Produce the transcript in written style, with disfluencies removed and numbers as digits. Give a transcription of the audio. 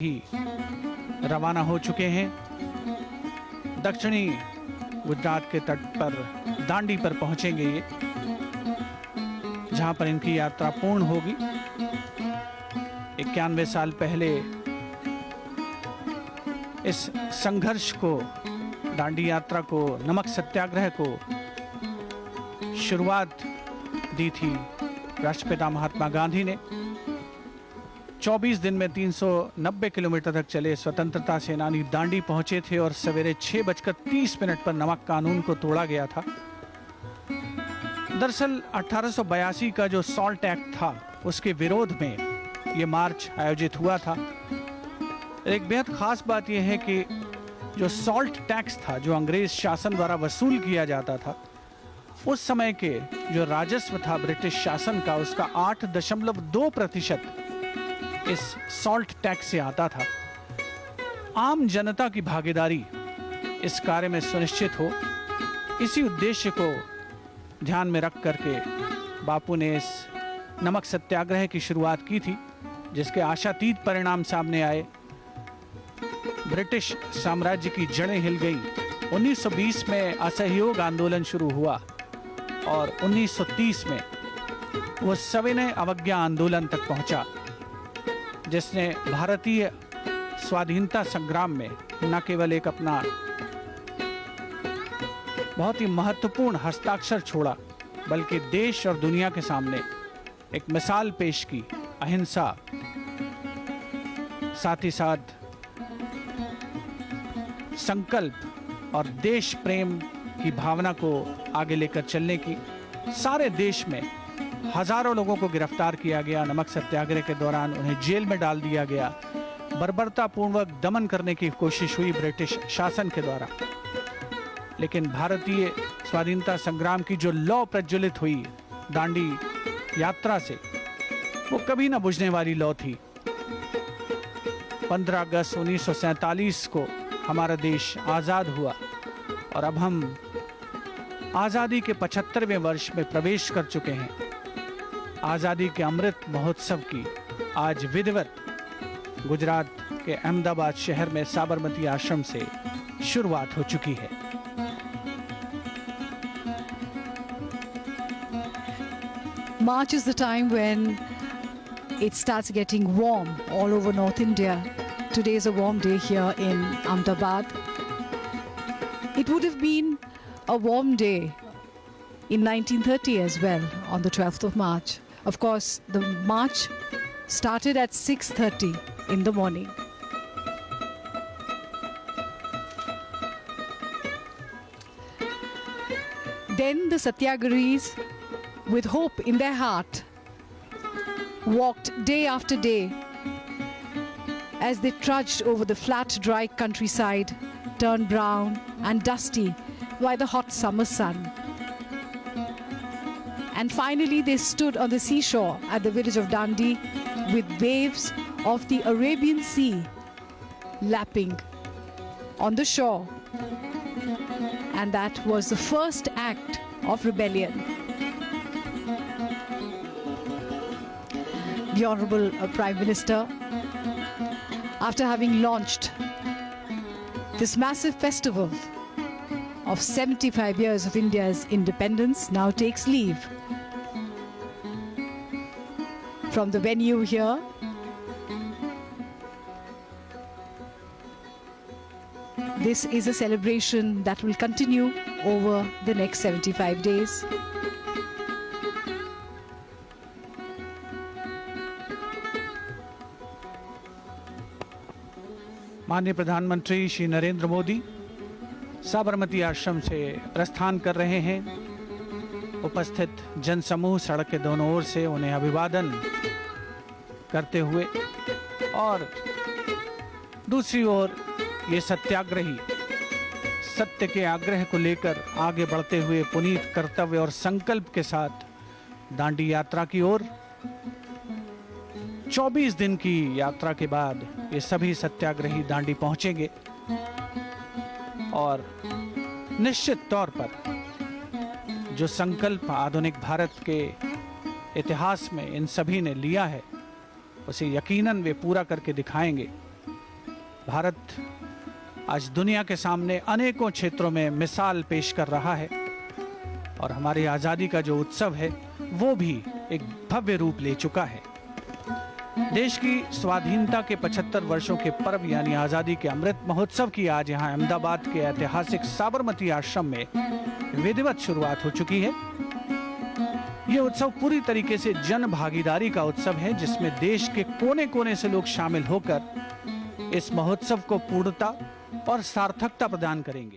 ही रवाना हो चुके हैं। दक्षिणी गुजरात के तट पर दांडी पर पहुंचेंगे ये, जहां पर इनकी यात्रा पूर्ण होगी। 91 साल पहले इस संघर्ष को, दांडी यात्रा को, नमक सत्याग्रह को शुरुआत दी थी राष्ट्रपिता महात्मा गांधी ने। 24 दिन में 390 किलोमीटर तक चले स्वतंत्रता सेनानी दांडी पहुंचे थे और सवेरे 6:30 पर नमक कानून को तोड़ा गया था। दरअसल 1882 का जो सॉल्ट एक्ट था, उसके विरोध में ये मार्च आयोजित हुआ था। एक बेहद खास बात यह है कि जो सॉल्ट टैक्स था, जो अंग्रेज शासन द्वारा वसूल किया जाता था, उस समय के जो राजस्व था ब्रिटिश शासन का, उसका 8.2% इस सॉल्ट टैक्स से आता था। आम जनता की भागीदारी इस कार्य में सुनिश्चित हो, इसी उद्देश्य को ध्यान में रख करके बापू ने इस नमक सत्याग्रह की शुरुआत की थी, जिसके आशातीत परिणाम सामने आए। ब्रिटिश साम्राज्य की जड़ें हिल गईं। 1920 में असहयोग आंदोलन शुरू हुआ और 1930 में वो सविनय अवज्ञा आंदोलन तक पहुंचा, जिसने भारतीय स्वाधीनता संग्राम में न केवल एक अपना बहुत ही महत्वपूर्ण हस्ताक्षर छोड़ा, बल्कि देश और दुनिया के सामने एक मिसाल पेश की, अहिंसा, साथ ही साथ संकल्प और देश प्रेम की भावना को आगे लेकर चलने की। सारे देश में हजारों लोगों को गिरफ्तार किया गया। नमक सत्याग्रह के दौरान उन्हें जेल में डाल दिया गया। बर्बरतापूर्वक दमन करने की कोशिश हुई ब्रिटिश शासन के द्वारा। लेकिन भारतीय स्वाधीनता संग्राम की जो लौ प्रज्वलित हुई दांडी यात्रा से, वो कभी न बुझने वाली लौ थी। 15 अगस्त 1947 को हमारा देश आज़ाद हुआ और अब हम आज़ादी के 75वें वर्ष में प्रवेश कर चुके हैं। आज़ादी के अमृत महोत्सव की आज विधिवत गुजरात के अहमदाबाद शहर में साबरमती आश्रम से शुरुआत हो चुकी है। March is the time when it starts getting warm all over North India. Today is a warm day here in Ahmedabad. It would have been a warm day in 1930 as well, on the 12th of March. Of course, the march started at 6:30 in the morning. Then the Satyagrahis, with hope in their heart, walked day after day as they trudged over the flat, dry countryside, turned brown and dusty by the hot summer sun. And finally they stood on the seashore at the village of Dandi with waves of the Arabian Sea lapping on the shore. And that was the first act of rebellion. The Honorable Prime Minister, after having launched this massive festival of 75 years of India's independence, now takes leave from the venue here. This is a celebration that will continue over the next 75 days. माननीय प्रधानमंत्री श्री नरेंद्र मोदी साबरमती आश्रम से प्रस्थान कर रहे हैं। उपस्थित जनसमूह सड़क के दोनों ओर से उन्हें अभिवादन करते हुए और दूसरी ओर ये सत्याग्रही सत्य के आग्रह को लेकर आगे बढ़ते हुए पुनीत कर्तव्य और संकल्प के साथ दांडी यात्रा की ओर। 24 दिन की यात्रा के बाद ये सभी सत्याग्रही दांडी पहुंचेंगे और निश्चित तौर पर जो संकल्प आधुनिक भारत के इतिहास में इन सभी ने लिया है, उसे यकीनन वे पूरा करके दिखाएंगे। भारत आज दुनिया के सामने अनेकों क्षेत्रों में मिसाल पेश कर रहा है और हमारी आज़ादी का जो उत्सव है वो भी एक भव्य रूप ले चुका है। देश की स्वाधीनता के 75 वर्षों के पर्व यानी आज़ादी के अमृत महोत्सव की आज यहाँ अहमदाबाद के ऐतिहासिक साबरमती आश्रम में विधिवत शुरुआत हो चुकी है। यह उत्सव पूरी तरीके से जन भागीदारी का उत्सव है, जिसमें देश के कोने कोने से लोग शामिल होकर इस महोत्सव को पूर्णता और सार्थकता प्रदान करेंगे।